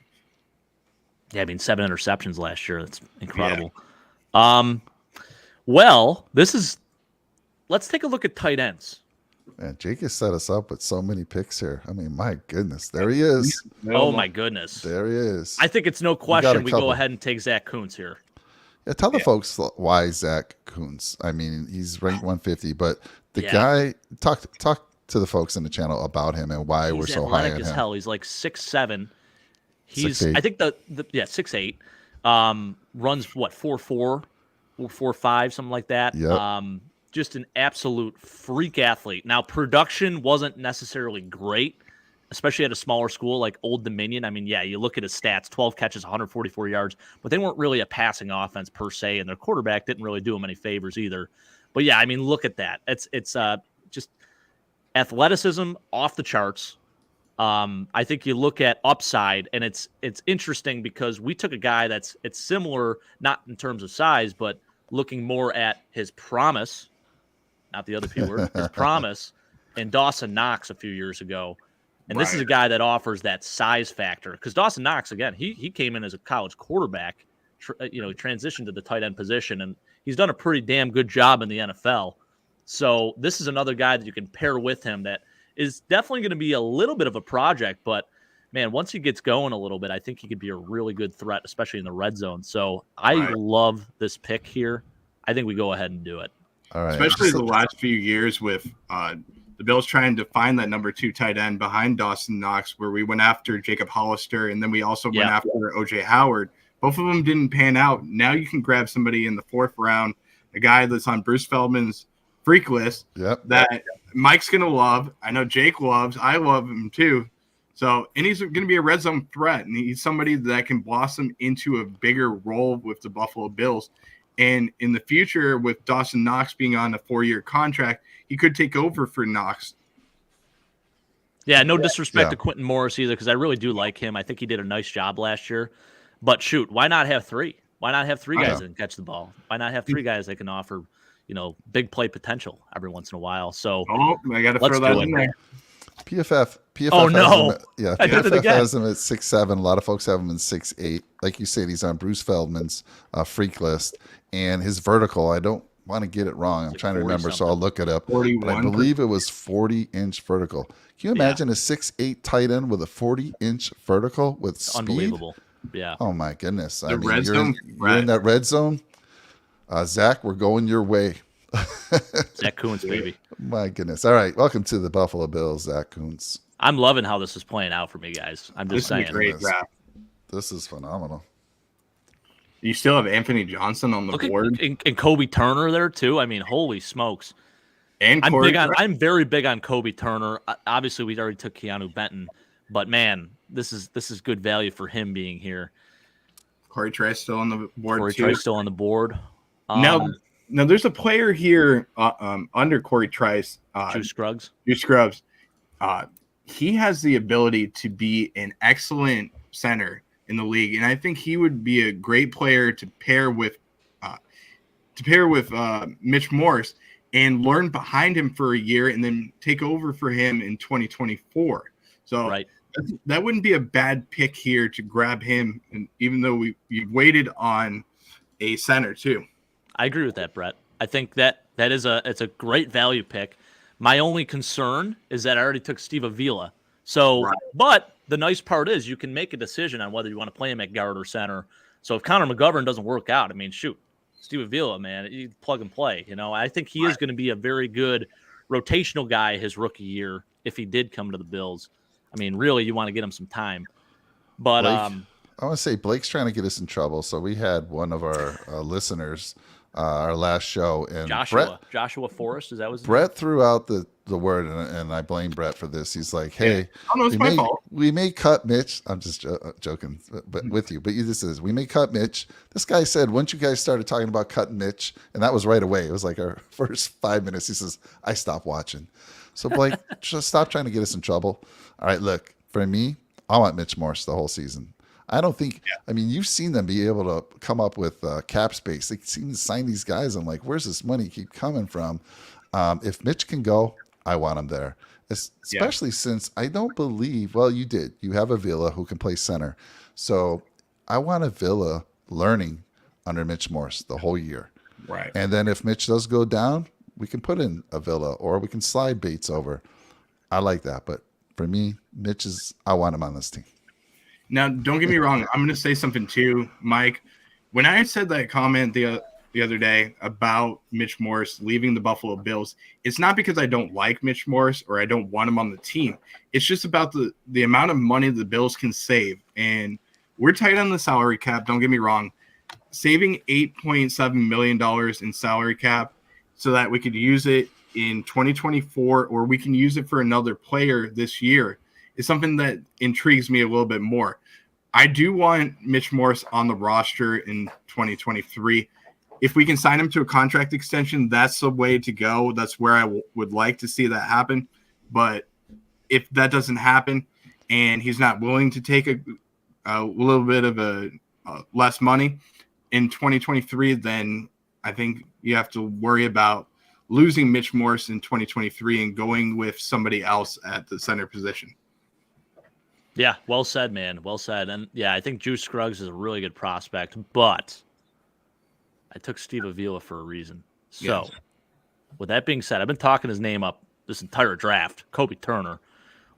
Yeah, I mean 7 interceptions last year. That's incredible. Yeah. Well, let's take a look at tight ends. Man, Jake has set us up with so many picks here. I mean, my goodness, there he is. Oh my goodness, there he is. I think it's no question we go ahead and take Zach Kuntz here. Yeah, tell the folks why Zach Kuntz. I mean, he's ranked 150, but the guy talk to the folks in the channel about him and why we're so high on him. He's athletic as hell. He's like 6'7". He's 6'8". I think 6'8". Runs what 4.4, 4.5, something like that. Yep. Just an absolute freak athlete. Now, production wasn't necessarily great, especially at a smaller school like Old Dominion. I mean, you look at his stats, 12 catches, 144 yards, but they weren't really a passing offense per se, and their quarterback didn't really do him any favors either. But yeah, I mean, look at that. It's just athleticism off the charts. I think you look at upside, and it's interesting because we took a guy it's similar, not in terms of size, but looking more at his promise, not the other P word, his promise, and Dawson Knox a few years ago. And this is a guy that offers that size factor because Dawson Knox, again, he came in as a college quarterback, transitioned to the tight end position, and he's done a pretty damn good job in the NFL. So this is another guy that you can pair with him that is definitely going to be a little bit of a project, but man, once he gets going a little bit, I think he could be a really good threat, especially in the red zone. So I love this pick here. I think we go ahead and do it. All right. Especially the last few years with the Bills trying to find that number 2 tight end behind Dawson Knox, where we went after Jacob Hollister, and then we also went after O.J. Howard. Both of them didn't pan out. Now you can grab somebody in the 4th round, a guy that's on Bruce Feldman's freak list that Mike's going to love. I know Jake loves. I love him too. So, and he's going to be a red zone threat, and he's somebody that can blossom into a bigger role with the Buffalo Bills. And in the future, with Dawson Knox being on a 4-year contract, he could take over for Knox. Yeah, no disrespect to Quentin Morris either, because I really do like him. I think he did a nice job last year. But shoot, why not have 3? Why not have 3 guys that can catch the ball? Why not have 3 guys that can offer, big play potential every once in a while? So I got to throw that in there. PFF. Oh no! PFF has him at 6'7". A lot of folks have him in 6'8". Like you said, he's on Bruce Feldman's freak list, and his vertical. I don't want to get it wrong. I'm trying to remember, so I'll look it up. But I believe it was 40-inch vertical. Can you imagine a 6'8" tight end with a 40-inch vertical with speed? Unbelievable. Yeah. Oh my goodness! Red zone. You're in that red zone. Zach, we're going your way. Zach Kuntz, baby. My goodness. All right. Welcome to the Buffalo Bills, Zach Kuntz. I'm loving how this is playing out for me, guys. I'm just This is a saying. great draft. This is phenomenal. You still have Anthony Johnson on the Look at board. and Kobe Turner there too. I mean, holy smokes. And Corey I'm very big on Kobe Turner. Obviously, we already took Keanu Benton, but man, this is good value for him being here. Corey Trice still on the board Corey too. Trice still on the board. Now there's a player here under Corey Trice. Drew Scruggs. Drew Scruggs. He has the ability to be an excellent center in the league, and I think he would be a great player to pair with Mitch Morse and learn behind him for a year and then take over for him in 2024. So Right. that wouldn't be a bad pick here to grab him, and even though we waited on a center too. I agree with that, Brett. I think it's a great value pick. My only concern is that I already took Steve Avila. So, Right. But the nice part is you can make a decision on whether you want to play him at guard or center. So if Connor McGovern doesn't work out, I mean, shoot, Steve Avila, man, you plug and play. You know, I think he is going to be a very good rotational guy his rookie year if he did come to the Bills. I mean, really, you want to get him some time. But Blake, I want to say Blake's trying to get us in trouble. So we had one of our listeners, our last show, and Joshua Forrest, is that was Brett threw out the word, and I blame Brett for this. He's like, "Hey, Oh, no, it's my fault. we may cut Mitch." I'm just joking, but with you. But this is we may cut Mitch. This guy said once you guys started talking about cutting Mitch, and that was right away. It was like our first 5 minutes. He says, "I stopped watching." So Blake, just stop trying to get us in trouble. All right, look, for me, I want Mitch Morse the whole season. I don't think. Yeah. I mean, you've seen them be able to come up with cap space. They seem to sign these guys. I'm like, where's this money keep coming from? If Mitch can go, I want him there. Especially since I don't believe. Well, you did. You have a Villa who can play center, so I want a Villa learning under Mitch Morse the whole year. Right. And then if Mitch does go down, we can put in a Villa or we can slide Bates over. I like that, but for me, I want him on this team. Now, don't get me wrong. I'm going to say something too, Mike. When I said that comment the other day about Mitch Morse leaving the Buffalo Bills, it's not because I don't like Mitch Morse or I don't want him on the team. It's just about the amount of money the Bills can save. And we're tight on the salary cap. Don't get me wrong. Saving $8.7 million in salary cap so that we could use it in 2024 or we can use it for another player this year is something that intrigues me a little bit more. I do want Mitch Morse on the roster in 2023. If we can sign him to a contract extension, that's the way to go. That's where I would like to see that happen. But if that doesn't happen and he's not willing to take a little bit of a less money in 2023, then I think you have to worry about losing Mitch Morse in 2023 and going with somebody else at the center position. Yeah, well said, man. Well said. And yeah, I think Drew Scruggs is a really good prospect, but I took Steve Avila for a reason. So, with that being said, I've been talking his name up this entire draft, Kobe Turner.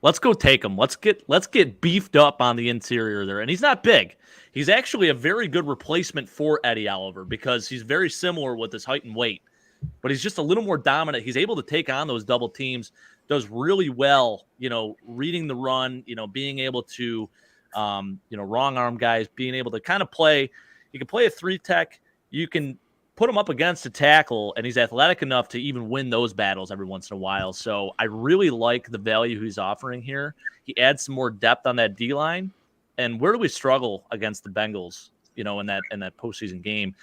Let's go take him. Let's get beefed up on the interior there. And he's not big. He's actually a very good replacement for Eddie Oliver because he's very similar with his height and weight, but he's just a little more dominant. He's able to take on those double teams. Does really well, reading the run, being able to, wrong arm guys, being able to kind of play. You can play a 3-tech. You can put him up against a tackle, and he's athletic enough to even win those battles every once in a while. So I really like the value he's offering here. He adds some more depth on that D-line. And where do we struggle against the Bengals, in that postseason game?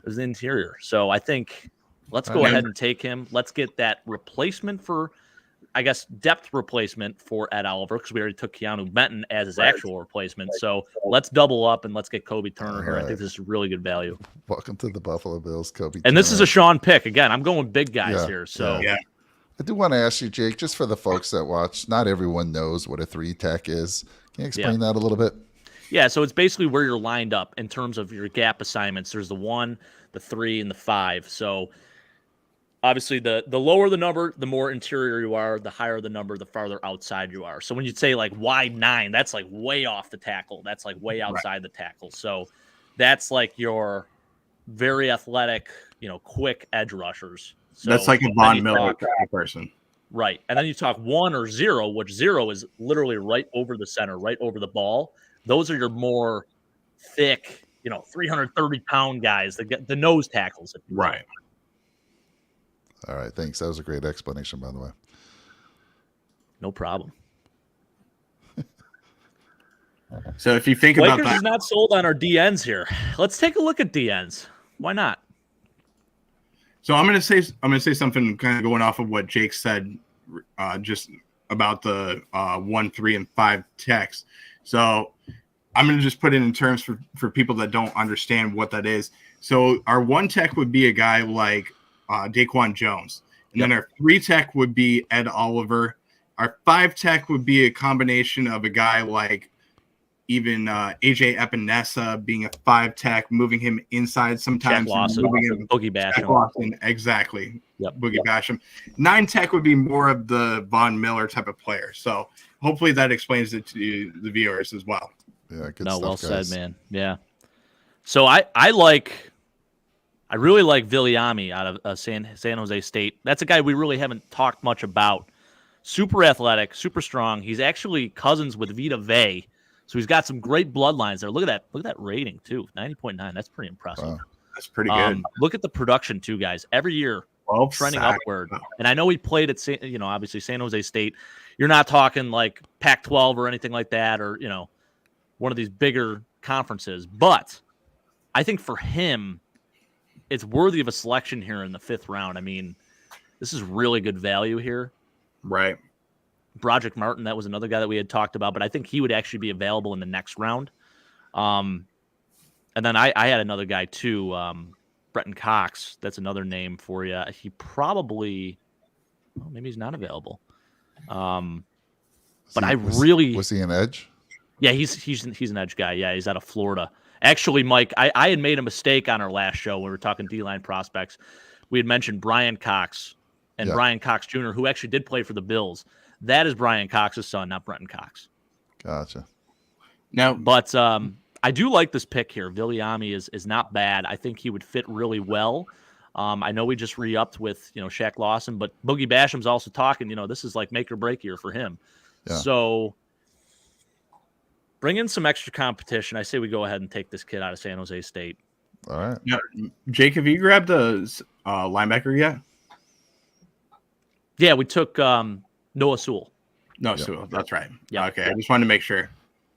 It was the interior. So I think let's go ahead and take him. Let's get that replacement for – I guess depth replacement for Ed Oliver because we already took Keanu Benton as his actual replacement. So let's double up and let's get Kobe Turner here. I think this is really good value. Welcome to the Buffalo Bills, Kobe. And this is a Sean pick. Again, I'm going big guys here. So I do want to ask you, Jake, just for the folks that watch, not everyone knows what a 3-tech is. Can you explain that a little bit? Yeah, so it's basically where you're lined up in terms of your gap assignments. There's the 1, the 3, and the 5. So obviously, the lower the number, the more interior you are. The higher the number, the farther outside you are. So when you say like wide 9, that's like way off the tackle. That's like way outside the tackle. So that's like your very athletic, quick edge rushers. So That's like a then Von you Miller talk- kind of person. Right. And then you talk 1 or 0, which 0 is literally right over the center, right over the ball. Those are your more thick, 330-pound guys, the nose tackles, if you will. Right. All right, thanks. That was a great explanation, by the way. No problem. So if you think about Lakers that, is not sold on our DNs here. Let's take a look at DNs. Why not? so I'm gonna say something kind of going off of what Jake said, just about the 1, 3, and 5 techs. So I'm gonna just put it in terms for people that don't understand what that is. So our 1 tech would be a guy like Daquan Jones, and then our 3 tech would be Ed Oliver. Our 5 tech would be a combination of a guy like even AJ Epinesa being a 5 tech, moving him inside sometimes. Jack Lawson, moving him Boogie Jack Basham. Lawson, exactly. Yep. Boogie Basham. 9 tech would be more of the Von Miller type of player. So hopefully that explains it to the viewers as well. Yeah, good No, stuff, well guys. said, man. Yeah. So I really like Viliami out of San Jose State. That's a guy we really haven't talked much about. Super athletic, super strong. He's actually cousins with Vita Vey. So he's got some great bloodlines there. Look at that rating too. 90.9. That's pretty impressive. Wow. That's pretty good. Look at the production too, guys. Every year 12 trending sacks. upward. And I know he played at obviously San Jose State. You're not talking like Pac-12 or anything like that, or one of these bigger conferences. But I think for him, it's worthy of a selection here in the 5th round. I mean, this is really good value here. Right. Broderick Martin, that was another guy that we had talked about, but I think he would actually be available in the next round. And then I had another guy too, Bretton Cox. That's another name for you. He probably, maybe he's not available. But Was he an edge? Yeah, he's an edge guy. Yeah, he's out of Florida. Actually, Mike, I had made a mistake on our last show when we were talking D-line prospects. We had mentioned Brian Cox and Yeah. Brian Cox Jr., who actually did play for the Bills. That is Brian Cox's son, not Brenton Cox. Gotcha. Now, But I do like this pick here. Viliami is not bad. I think he would fit really well. I know we just re-upped with Shaq Lawson, but Boogie Basham's also talking. This is like make or break year for him. Yeah. So bring in some extra competition. I say we go ahead and take this kid out of San Jose State. All right. Jake, have you grabbed the linebacker yet? Yeah, we took Noah Sewell. No, Yeah. so that's right. Yeah. Okay, I just wanted to make sure.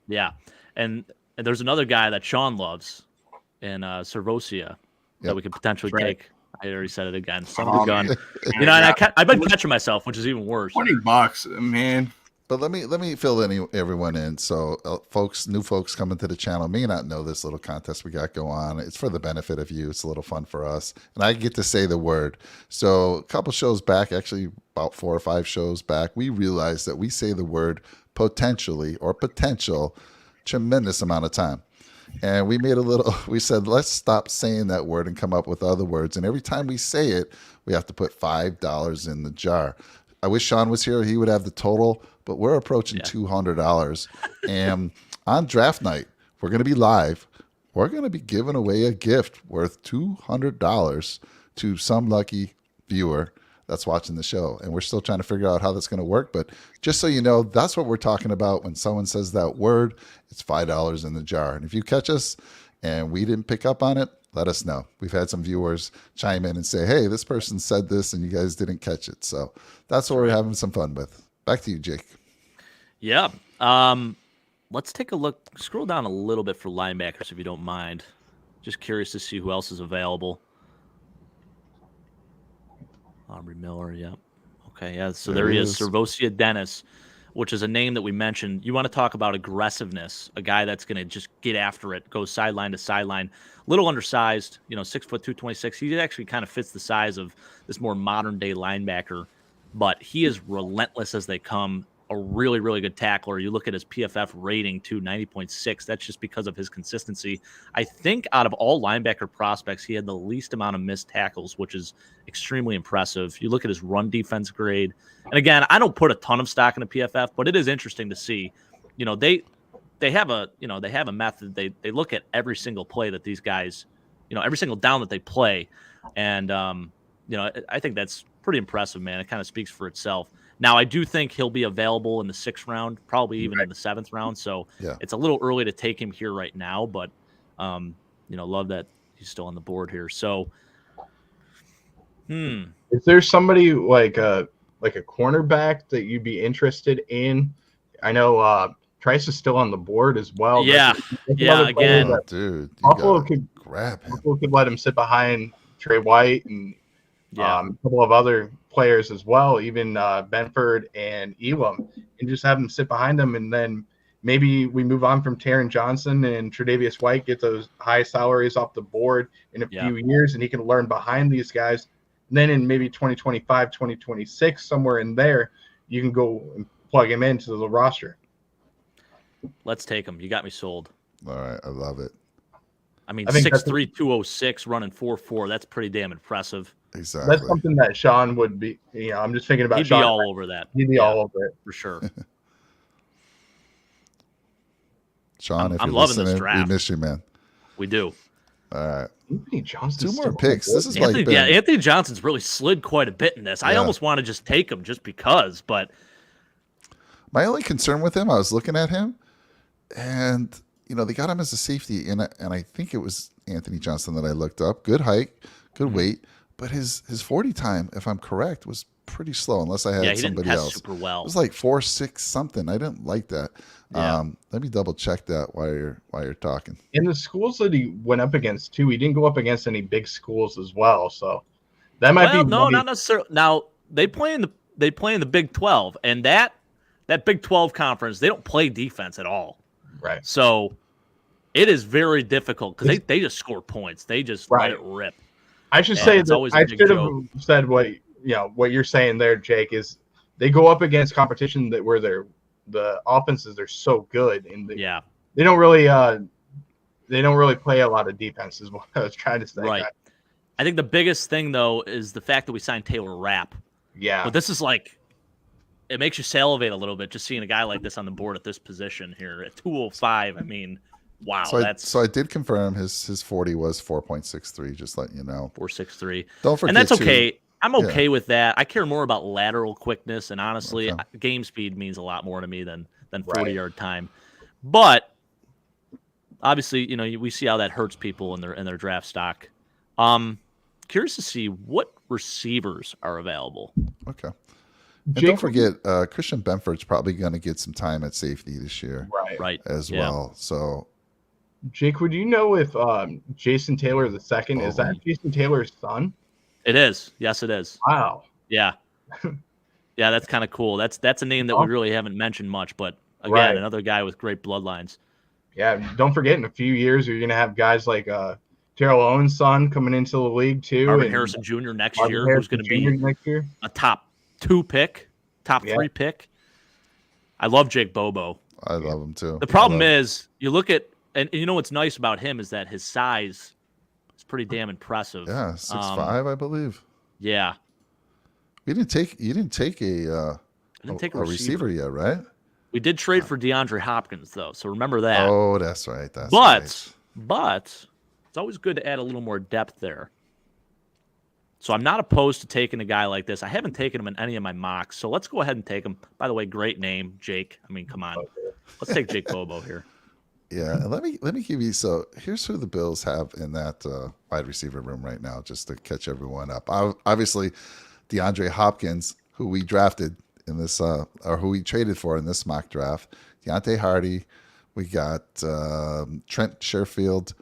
Yeah, and there's another guy that Sean loves in Servosia that Yep. we could potentially That's right. take. I already said it again. Son of a gun. Man. And I've been catching myself, which is even worse. $20, man. But let me fill everyone in. So, new folks coming to the channel may not know this little contest we got go on. It's for the benefit of you. It's a little fun for us, and I get to say the word. So, a couple shows back, actually about 4 or 5 shows back, we realized that we say the word potentially or potential tremendous amount of time. And we said, let's stop saying that word and come up with other words. And every time we say it, we have to put $5 in the jar. I wish Sean was here. He would have the total, but we're approaching $200. And on draft night, we're going to be live. We're going to be giving away a gift worth $200 to some lucky viewer that's watching the show. And we're still trying to figure out how that's going to work. But just so you know, that's what we're talking about. When someone says that word, it's $5 in the jar. And if you catch us and we didn't pick up on it, let us know. We've had some viewers chime in and say, hey, this person said this and you guys didn't catch it. So that's what we're having some fun with. Back to you, Jake. Yeah. Let's take a look. Scroll down a little bit for linebackers, if you don't mind. Just curious to see who else is available. Aubrey Miller, yep. Okay, yeah. So there he is, Servosia Dennis, which is a name that we mentioned. You want to talk about aggressiveness, a guy that's going to just get after it, go sideline to sideline. Little undersized, 6 foot 226. He actually kind of fits the size of this more modern day linebacker, but he is relentless as they come. A really, really good tackler. You look at his PFF rating too, 90.6. That's just because of his consistency. I think out of all linebacker prospects, he had the least amount of missed tackles, which is extremely impressive. You look at his run defense grade. And again, I don't put a ton of stock in the PFF, but it is interesting to see. They have a method. They look at every single play that these guys, every single down that they play. And I think that's pretty impressive, man. It kind of speaks for itself. Now, I do think he'll be available in the 6th round, probably even in the 7th round. So Yeah. it's a little early to take him here right now, but love that he's still on the board here. So, Is there somebody like a cornerback that you'd be interested in? I know Trice is still on the board as well. Yeah. Yeah, again. Oh, dude, you Buffalo gotta could grab him. Buffalo could let him sit behind Trey White and Yeah. a couple of other players as well, even Benford and Elam, and just have them sit behind them, and then maybe we move on from Taron Johnson and Tre'Davious White, get those high salaries off the board in a few years, and he can learn behind these guys. And then in maybe 2025, 2026, somewhere in there, you can go and plug him into the roster. Let's take him. You got me sold. All right, I love it. I mean, I think 6'3", 206, running 4'4". That's pretty damn impressive. Exactly. That's something that Sean would be. I'm just thinking about He'd Sean. be all over that. He'd be all over it. For sure. Sean, if I'm you're loving this listening, draft. we miss you, man. We do. All right. Anthony Johnson. 2 more picks. This is Anthony, like Anthony Johnson's really slid quite a bit in this. I Yeah. almost want to just take him just because, but my only concern with him. I was looking at him, and they got him as a safety, and I think it was Anthony Johnson that I looked up. Good height, good weight, but his 40 time, if I'm correct, was pretty slow. Unless I had he didn't somebody test else. super well. It was like 4.6 something. I didn't like that. Yeah. Let me double check that while you're talking. In the schools that he went up against too, he didn't go up against any big schools as well. So that might be no, not necessarily. Now they play in the Big 12, and that Big 12 conference, they don't play defense at all. right. So it is very difficult because they just score points. They just let it rip. I should And say it's that always a I big should joke. have said what you're saying there, Jake, is they go up against competition where the offenses are so good, and Yeah. they don't really play a lot of defense is what I was trying to say. Right. I think the biggest thing though is the fact that we signed Taylor Rapp. Yeah. But this is like, it makes you salivate a little bit just seeing a guy like this on the board at this position here at 205. I mean, wow, So I did confirm his 40 was 4.63. Just letting you know. 4.63. Don't forget. And that's too, okay. I'm okay with that. I care more about lateral quickness, and honestly, Okay. game speed means a lot more to me than 40 Right. yard time. But obviously, we see how that hurts people in their draft stock. Curious to see what receivers are available. Okay. And Jake, don't forget, Christian Benford's probably going to get some time at safety this year Right. as Yeah. well. So Jake, would you know if Jason Taylor II is that Jason Taylor's son? It is. Yes, it is. Wow. Yeah. Yeah, that's kind of cool. That's a name that we really haven't mentioned much, but again, Right. another guy with great bloodlines. Yeah, don't forget in a few years you're gonna have guys like Terrell Owens' son coming into the league too. Marvin and Harrison Jr. next Marvin year, who's Harrison going to be Jr. next year. a top 2 pick, top Yeah. 3 pick. I love Jake Bobo. I love him too. The problem is, you look at, and you know what's nice about him is that his size is pretty damn impressive. Yeah, 6'5", I believe. Yeah. You didn't take a I didn't take a receiver. yet, right? We did trade for DeAndre Hopkins, though, so remember that. Oh, that's right. That's but right. it's always good to add a little more depth there. So I'm not opposed to taking a guy like this. I haven't taken him in any of my mocks, so let's go ahead and take him. By the way, great name, Jake. I mean, come on. Let's take Jake Bobo here. Yeah, and let me give you. So here's who the Bills have in that wide receiver room right now, just to catch everyone up. Obviously, DeAndre Hopkins, who we drafted in this, or who we traded for in this mock draft. Deontay Hardy. We got Trent Sherfield,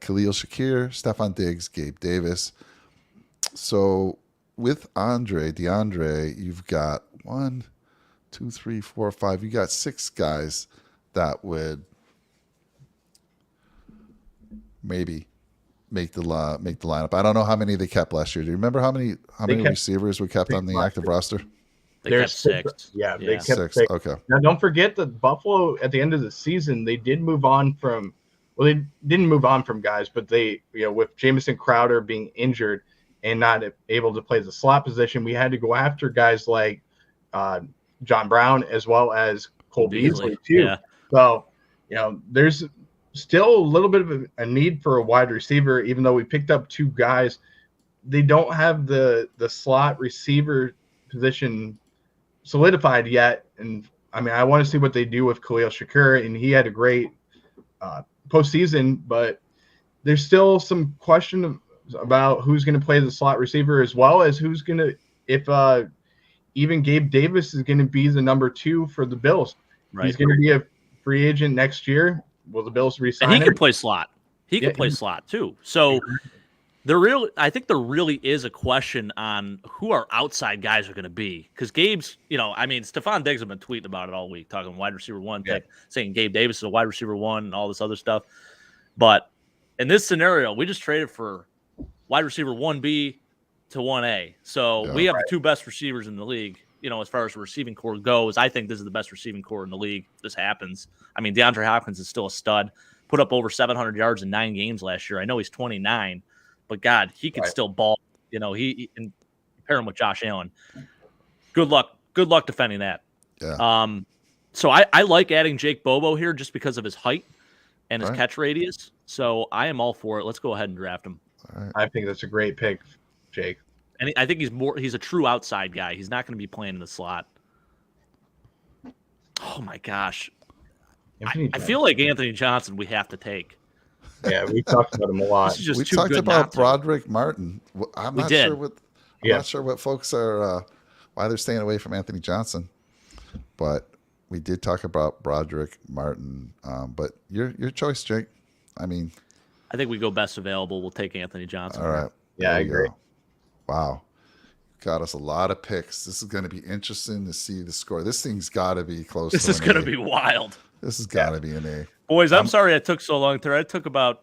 Khalil Shakir, Stephon Diggs, Gabe Davis. So with DeAndre, you've got 1, 2, 3, 4, 5. You got 6 guys that would maybe make the lineup. I don't know how many they kept last year. Do you remember how many kept receivers we kept on the active roster? They There's kept 6. Yeah, Yeah. they kept 6. 6. Okay. Now, don't forget that Buffalo, at the end of the season, they did move on from. Well, they didn't move on from guys, but they, with Jamison Crowder being injured and not able to play the slot position, we had to go after guys like John Brown as well as Cole Beasley too. Yeah. So, there's still a little bit of a need for a wide receiver, even though we picked up 2 guys they don't have the slot receiver position solidified yet. And I mean, I want to see what they do with Khalil Shakur, and he had a great postseason, but there's still some question about who's going to play the slot receiver, as well as who's going to, if even Gabe Davis is going to be the number 2 for the Bills. Right. He's going to be a free agent next year. Will the Bills resign And he him? can play slot. He can play slot too. So I think there really is a question on who our outside guys are going to be. Because Gabe's, Stephon Diggs have been tweeting about it all week, talking wide receiver 1 pick, saying Gabe Davis is a wide receiver 1 and all this other stuff. But in this scenario, we just traded for wide receiver 1B to 1A. So we have the 2 best receivers in the league. As far as the receiving core goes, I think this is the best receiving core in the league. This happens. I mean, DeAndre Hopkins is still a stud. Put up over 700 yards in 9 games last year. I know he's 29, but God, he can still ball. He and pair him with Josh Allen. Good luck defending that. Yeah. So I like adding Jake Bobo here just because of his height and his catch radius. So I am all for it. Let's go ahead and draft him. All right. I think that's a great pick, Jake. And I think he's a true outside guy. He's not going to be playing in the slot. Oh my gosh. I feel like Anthony Johnson we have to take. Yeah, we talked about him a lot. This is just We too talked good about not to. Broderick Martin. I'm We not did. sure what not sure what folks are why they're staying away from Anthony Johnson, but we did talk about Broderick Martin. But your choice, Jake. I mean, I think we go best available. We'll take Anthony Johnson. all right. Yeah, I There you agree. go. Wow. Got us a lot of picks. This is going to be interesting to see the score. This thing's got to be close. This to is an going to A. be wild. This has got to be an A. Boys, I'm sorry it took so long. It took about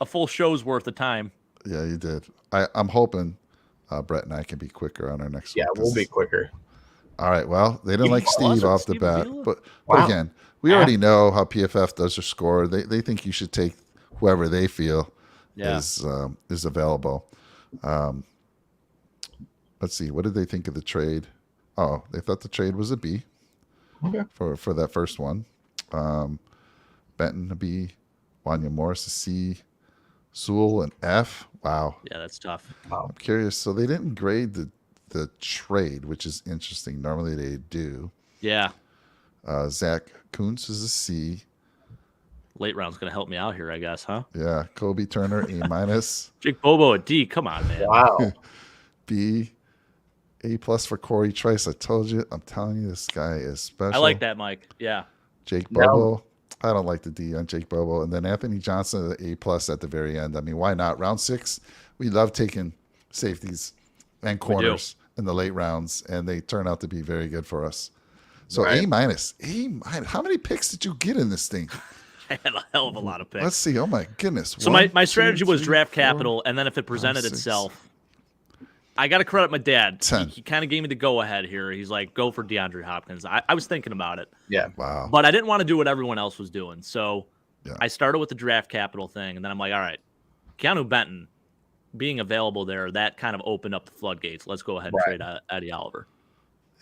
a full show's worth of time. Yeah, you did. I'm hoping Brett and I can be quicker on our next Yeah, one. we'll be quicker. All right. Well, they didn't Even like Steve closer, off the Steve bat, Avila? but Wow. again, we already know how PFF does their score. They think you should take whoever they feel is available. Let's see. What did they think of the trade? Oh, they thought the trade was a B. Okay. For that first one. Benton a B, Wanya Morris a C, Sewell an F. Wow. Yeah, that's tough. I'm curious. So they didn't grade the trade, which is interesting. Normally they do. Yeah. Zach Kuntz is a C. Late round's going to help me out here, I guess, huh? Yeah. Kobe Turner A minus. Jake Bobo a D. Come on, man. Wow. B. A plus for Corey Trice. I'm telling you, this guy is special. I like that, Mike. Yeah. Jake Bobo. I don't like the D on Jake Bobo. And then Anthony Johnson, the A plus at the very end. I mean, why not? Round 6, we love taking safeties and corners in the late rounds, and they turn out to be very good for us. So Right. A minus. How many picks did you get in this thing? I had a hell of a lot of picks. Let's see. Oh my goodness. So One, my strategy two, was three, draft 4, capital, and then if it presented 6. itself, I got to credit my dad. 10. He kind of gave me the go ahead here. He's like, go for DeAndre Hopkins. I was thinking about it, Yeah. Wow. but I didn't want to do what everyone else was doing. So Yeah. I started with the draft capital thing, and then I'm like, all right, Keanu Benton being available there, that kind of opened up the floodgates. Let's go ahead and trade Eddie Oliver.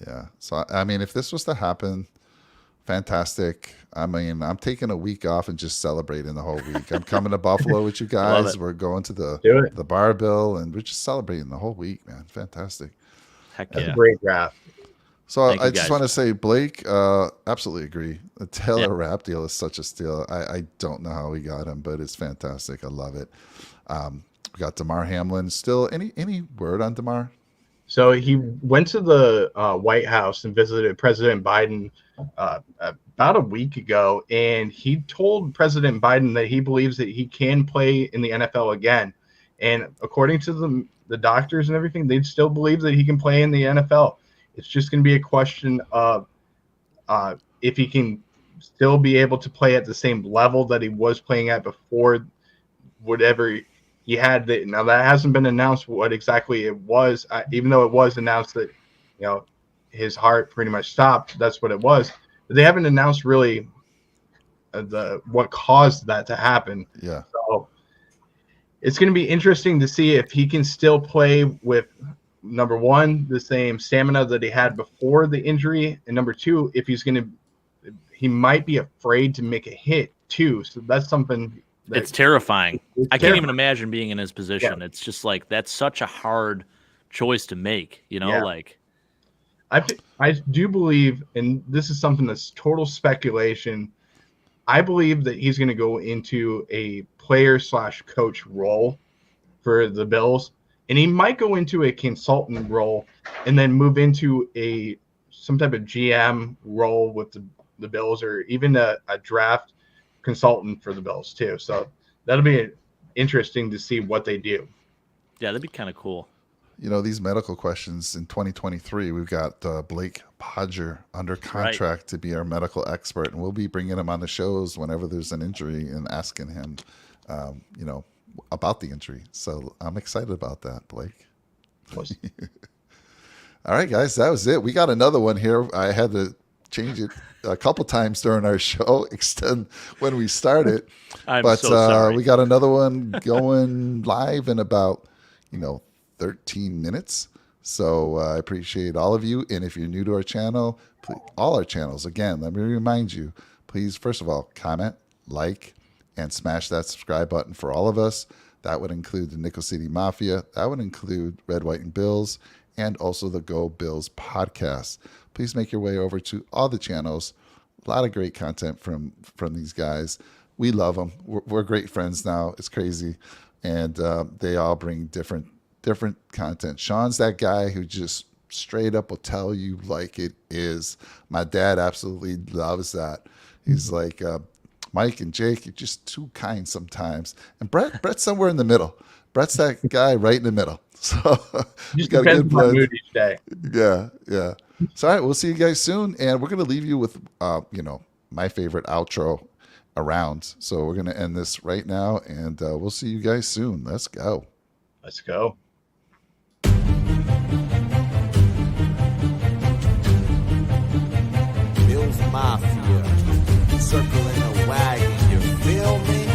Yeah. So, I mean, if this was to happen, fantastic. I mean, I'm taking a week off and just celebrating the whole week. I'm coming to Buffalo with you Love guys. it. We're going to Do it. the bar bill, and we're just celebrating the whole week, man. Fantastic. Heck That's yeah. a great draft. So Thank I you, just guys. want to say, Blake, absolutely agree. The Taylor Rapp deal is such a steal. I don't know how we got him, but it's fantastic. I love it. We got DeMar Hamlin. Still, any word on DeMar? So he went to the White House and visited President Biden about a week ago, and he told President Biden that he believes that he can play in the NFL again. And according to the doctors and everything, they still believe that he can play in the NFL. It's just going to be a question of if he can still be able to play at the same level that he was playing at before whatever he had. Now that hasn't been announced what exactly it was, even though it was announced that his heart pretty much stopped. That's what it was. But they haven't announced really what caused that to happen. Yeah. So it's going to be interesting to see if he can still play with, number one, the same stamina that he had before the injury, and number two, if he might be afraid to make a hit too. So that's something It's terrifying. It's I can't even terrifying. imagine being in his position. It's just like that's such a hard choice to make, you know, Yeah. like I do believe, and this is something that's total speculation. I believe that he's going to go into a player/coach role for the Bills, and he might go into a consultant role and then move into some type of GM role with the Bills, or even a draft consultant for the Bills too. So that'll be interesting to see what they do. yeah, that'd be kind of cool. You know, these medical questions in 2023, we've got Blake Podger under contract to be our medical expert, and we'll be bringing him on the shows whenever there's an injury and asking him, you know, about the injury. So I'm excited about that, Blake. All right, guys, that was it. We got another one here. I had to change it a couple times during our show, extend when we started. I'm so sorry. We got another one going live in about, 13 minutes. So I appreciate all of you. And if you're new to our channel, all our channels, again, let me remind you, please, first of all, comment, like, and smash that subscribe button for all of us. That would include the Nickel City Mafia. That would include Red, White, and Bills, and also the Go Bills podcast. Please make your way over to all the channels. A lot of great content from these guys. We love them. We're great friends now. It's crazy. And they all bring different content. Sean's that guy who just straight up will tell you like it is. My dad absolutely loves that. He's like, Mike and Jake, you're just too kind sometimes. And Brett's somewhere in the middle. Brett's that guy right in the middle. So Just got a depends good on my blend. mood each day. Yeah. So, all right, we'll see you guys soon. And we're going to leave you with, my favorite outro around. So we're going to end this right now, and we'll see you guys soon. Let's go. Let's go. Bills Mafia, circling a wagon, you feel me?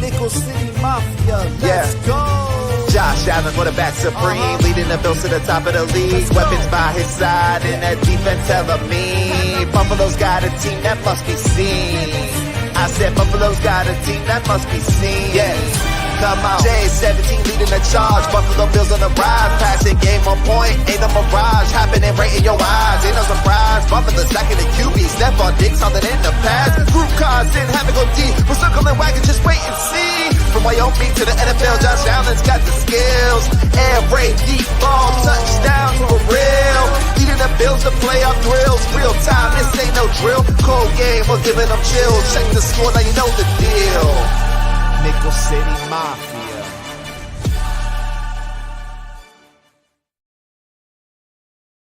Nickel City Mafia, let's go! Josh Allen, quarterback supreme, leading the Bills to the top of the league. Weapons by his side, and that defense hella mean. Buffalo's got a team that must be seen. I said Buffalo's got a team that must be seen. Yes. Come on. J17 leading the charge. Buffalo Bills on the rise. Passing game on point. Ain't no mirage. Happening right in your eyes. Ain't no surprise. Buffalo stacking the QB. Stephon Diggs holding in the pass. Group cars didn't have to go deep. We're circling wagon. Just wait and see. From Wyoming to the NFL, Josh Allen's got the skills. Air raid, deep ball, touchdown for real. Leading the Bills to playoff drills. Real time, this ain't no drill. Cold game, we're giving them chills. Check the score, now you know the deal. Nickel City Mafia.